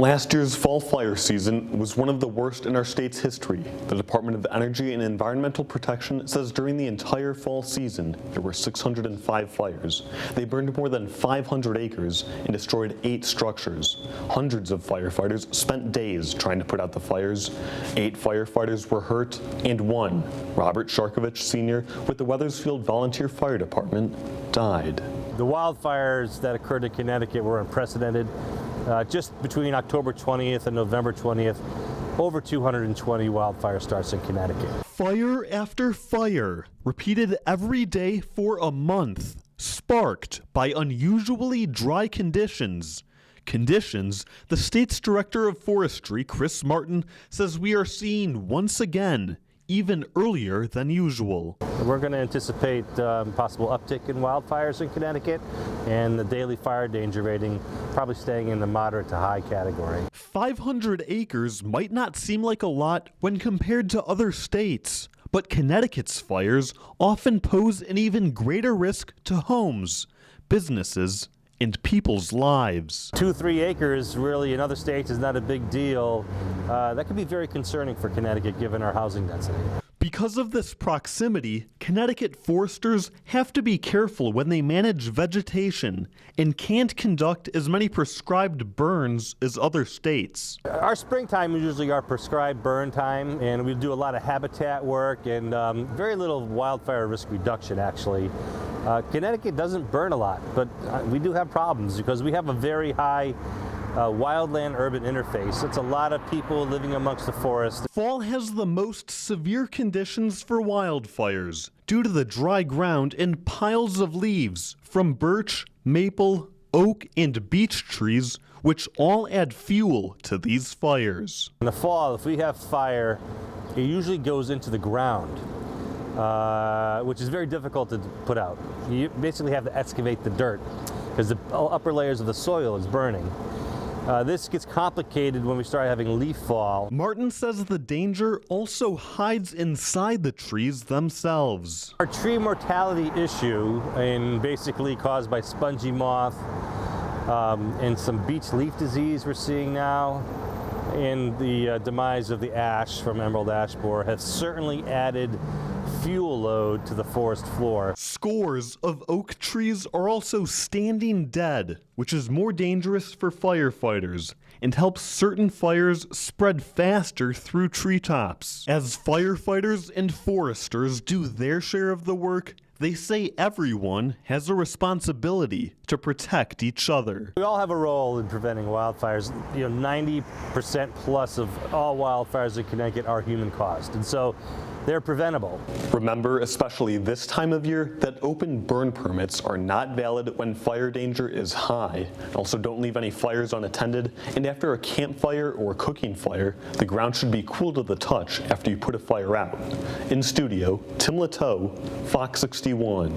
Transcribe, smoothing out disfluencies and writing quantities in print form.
Last year's fall fire season was one of the worst in our state's history. The Department of Energy and Environmental Protection says during the entire fall season, there were 605 fires. They burned more than 500 acres and destroyed 8 structures. Hundreds of firefighters spent days trying to put out the fires. 8 firefighters were hurt, and 1, Robert Sharkovich Sr. with the Weathersfield Volunteer Fire Department, died. The wildfires that occurred in Connecticut were unprecedented. Just between October 20th and November 20th, over 220 wildfire starts in Connecticut. Fire after fire, repeated every day for a month, sparked by unusually dry conditions. Conditions the state's director of forestry, Chris Martin, says we are seeing once again, even earlier than usual. We're going to anticipate possible uptick in wildfires in Connecticut, and the daily fire danger rating probably staying in the moderate to high category. 500 acres might not seem like a lot when compared to other states, but Connecticut's fires often pose an even greater risk to homes, businesses, and people's lives. 2-3 acres really in other states is not a big deal. That could be very concerning for Connecticut given our housing density. Because of this proximity, Connecticut foresters have to be careful when they manage vegetation and can't conduct as many prescribed burns as other states. Our springtime is usually our prescribed burn time, and we do a lot of habitat work and very little wildfire risk reduction actually. Connecticut doesn't burn a lot, but we do have problems because we have a very high wildland-urban interface. It's a lot of people living amongst the forest. Fall has the most severe conditions for wildfires due to the dry ground and piles of leaves from birch, maple, oak, and beech trees, which all add fuel to these fires. In the fall, if we have fire, it usually goes into the ground, which is very difficult to put out. You basically have to excavate the dirt because the upper layers of the soil is burning. This gets complicated when we start having leaf fall. Martin says the danger also hides inside the trees themselves. Our tree mortality issue, and basically caused by spongy moth and some beech leaf disease we're seeing now, and the demise of the ash from emerald ash borer, have certainly added fuel load to the forest floor. Scores of oak trees are also standing dead, which is more dangerous for firefighters and helps certain fires spread faster through treetops. As firefighters and foresters do their share of the work, they say everyone has a responsibility to protect each other. We all have a role in preventing wildfires. 90% plus of all wildfires in Connecticut are human caused, and so they're preventable. Remember, especially this time of year, that open burn permits are not valid when fire danger is high. Also, don't leave any fires unattended, and after a campfire or cooking fire, the ground should be cool to the touch after you put a fire out. In studio, Tim Lateau, Fox 61.